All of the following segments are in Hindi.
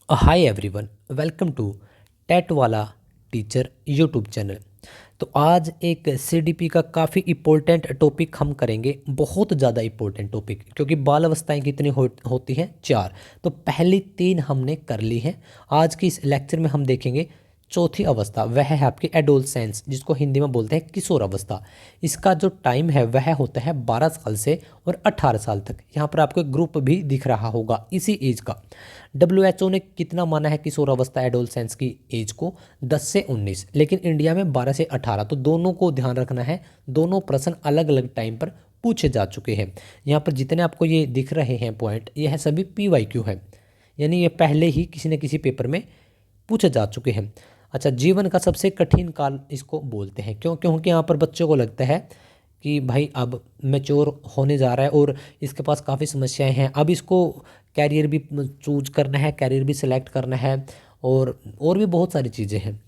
Hi everyone, welcome to TET वाला टीचर यूट्यूब चैनल। तो आज एक सीडीपी का काफ़ी इम्पोर्टेंट टॉपिक हम करेंगे, बहुत ज़्यादा इम्पोर्टेंट टॉपिक, क्योंकि बाल अवस्थाएँ कितनी होती हैं? 4। तो पहली 3 हमने कर ली हैं। आज की इस लेक्चर में हम देखेंगे चौथी अवस्था, वह है आपकी एडोलसेंस, जिसको हिंदी में बोलते हैं किशोर अवस्था। इसका जो टाइम है वह होता है 12 साल से और 18 साल तक। यहाँ पर आपको एक ग्रुप भी दिख रहा होगा इसी एज का। WHO ने कितना माना है किशोर अवस्था एडोलसेंस की एज को? 10 से 19, लेकिन इंडिया में 12 से 18। तो दोनों को ध्यान रखना है, दोनों प्रश्न अलग अलग टाइम पर पूछे जा चुके हैं। यहाँ पर जितने आपको ये दिख रहे हैं पॉइंट, ये है सभी PYQ है, यानी ये पहले ही किसी न किसी पेपर में पूछे जा चुके हैं। अच्छा, जीवन का सबसे कठिन काल इसको बोलते हैं। क्यों? क्योंकि यहाँ पर बच्चों को लगता है कि भाई अब मैच्योर होने जा रहा है और इसके पास काफ़ी समस्याएं हैं, अब इसको कैरियर भी चूज करना है, कैरियर भी सिलेक्ट करना है, और भी बहुत सारी चीज़ें हैं।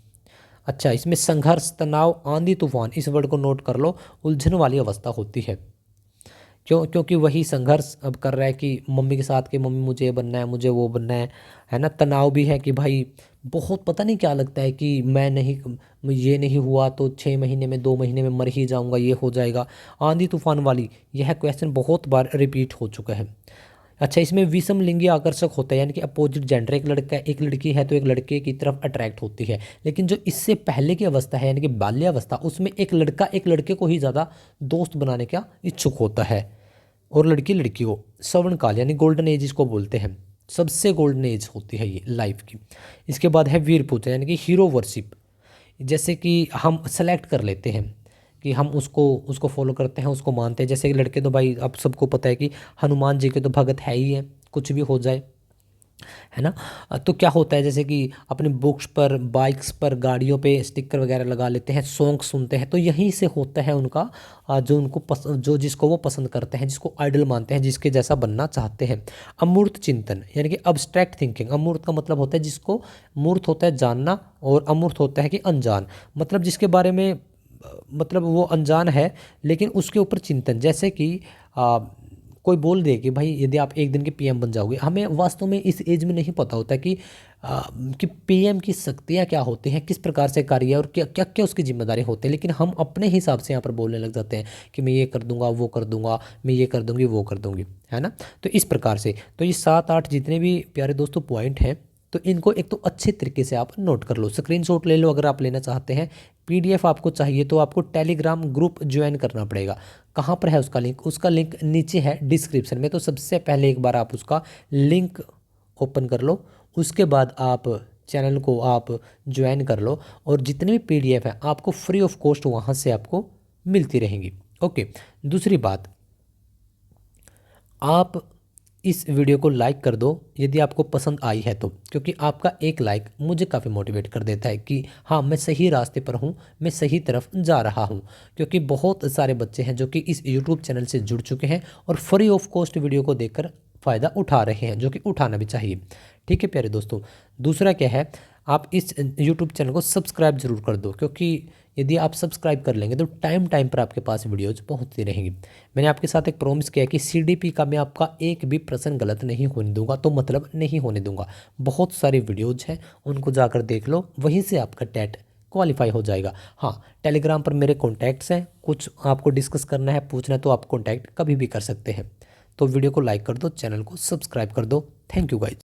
अच्छा, इसमें संघर्ष, तनाव, आंधी तूफान, इस वर्ड को नोट कर लो, उलझन वाली अवस्था होती है। क्यों? क्योंकि वही संघर्ष अब कर रहा है कि मम्मी के साथ, कि मम्मी मुझे ये बनना है, मुझे वो बनना है ना। तनाव भी है कि भाई बहुत पता नहीं क्या लगता है कि मैं नहीं, ये नहीं हुआ तो 6 महीने में, 2 महीने में मर ही जाऊंगा, ये हो जाएगा। आंधी तूफान वाली, यह क्वेश्चन बहुत बार रिपीट हो चुका है। अच्छा, इसमें विषम लिंगी आकर्षक होता है, यानी कि अपोजिट जेंडर, एक लड़का एक लड़की है तो एक लड़के की तरफ अट्रैक्ट होती है। लेकिन जो इससे पहले की अवस्था है, यानी कि बाल्यावस्था, उसमें एक लड़का एक लड़के को ही ज़्यादा दोस्त बनाने का इच्छुक होता है और लड़की लड़की को। श्रवण काल यानी गोल्डन एज इसको बोलते हैं, सबसे गोल्डन एज होती है ये लाइफ की। इसके बाद है वीर पूजा, यानी कि हीरो वर्शिप, जैसे कि हम सेलेक्ट कर लेते हैं कि हम उसको उसको फॉलो करते हैं, उसको मानते हैं। जैसे कि लड़के तो भाई अब सबको पता है कि हनुमान जी के तो भगत है ही है, कुछ भी हो जाए, है ना। तो क्या होता है, जैसे कि अपने बुक्स पर, बाइक्स पर, गाड़ियों पे स्टिकर वगैरह लगा लेते हैं, सॉन्ग सुनते हैं। तो यहीं से होता है उनका जो उनको जो जिसको वो पसंद करते हैं, जिसको आइडल मानते हैं, जिसके जैसा बनना चाहते हैं। अमूर्त चिंतन यानी कि अब्स्ट्रैक्ट थिंकिंग। अमूर्त का मतलब होता है जिसको, मूर्त होता है जानना और अमूर्त होता है कि अनजान, मतलब जिसके बारे में मतलब वो अनजान है लेकिन उसके ऊपर चिंतन। जैसे कि कोई बोल दे कि भाई यदि आप एक दिन के PM बन जाओगे, हमें वास्तव में इस एज में नहीं पता होता कि PM की शक्तियाँ क्या होती हैं, किस प्रकार से कार्य है और क्या क्या क्या उसकी जिम्मेदारी होती है। लेकिन हम अपने हिसाब से यहाँ पर बोलने लग जाते हैं कि मैं ये कर दूंगा, वो कर दूंगा, मैं ये कर दूंगी, वो कर दूंगी, है ना। तो इस प्रकार से तो ये 7-8 जितने भी प्यारे दोस्तों पॉइंट हैं, तो इनको एक तो अच्छे तरीके से आप नोट कर लो, स्क्रीनशॉट ले लो अगर आप लेना चाहते हैं। PDF आपको चाहिए तो आपको टेलीग्राम ग्रुप ज्वाइन करना पड़ेगा। कहाँ पर है उसका लिंक? उसका लिंक नीचे है डिस्क्रिप्शन में। तो सबसे पहले एक बार आप उसका लिंक ओपन कर लो, उसके बाद आप चैनल को आप ज्वाइन कर लो, और जितने भी PDF हैं आपको फ्री ऑफ कॉस्ट वहाँ से आपको मिलती रहेंगी। ओके, दूसरी बात, आप इस वीडियो को लाइक कर दो यदि आपको पसंद आई है तो, क्योंकि आपका एक लाइक मुझे काफ़ी मोटिवेट कर देता है कि हाँ, मैं सही रास्ते पर हूँ, मैं सही तरफ जा रहा हूँ। क्योंकि बहुत सारे बच्चे हैं जो कि इस यूट्यूब चैनल से जुड़ चुके हैं और फ्री ऑफ कॉस्ट वीडियो को देखकर फ़ायदा उठा रहे हैं, जो कि उठाना भी चाहिए। ठीक है प्यारे दोस्तों। दूसरा क्या है, आप इस यूट्यूब चैनल को सब्सक्राइब जरूर कर दो, क्योंकि यदि आप सब्सक्राइब कर लेंगे तो टाइम टाइम पर आपके पास वीडियोज़ पहुंचती रहेंगी। मैंने आपके साथ एक प्रॉमिस किया कि CDP का मैं आपका एक भी प्रश्न गलत नहीं होने दूंगा, तो मतलब नहीं होने दूंगा। बहुत सारी वीडियोज़ हैं, उनको जाकर देख लो, वहीं से आपका टेट क्वालिफाई हो जाएगा। हाँ, टेलीग्राम पर मेरे कॉन्टैक्ट्स हैं, कुछ आपको डिस्कस करना है, पूछना है तो आप कॉन्टैक्ट कभी भी कर सकते हैं। तो वीडियो को लाइक कर दो, चैनल को सब्सक्राइब कर दो। Thank you guys.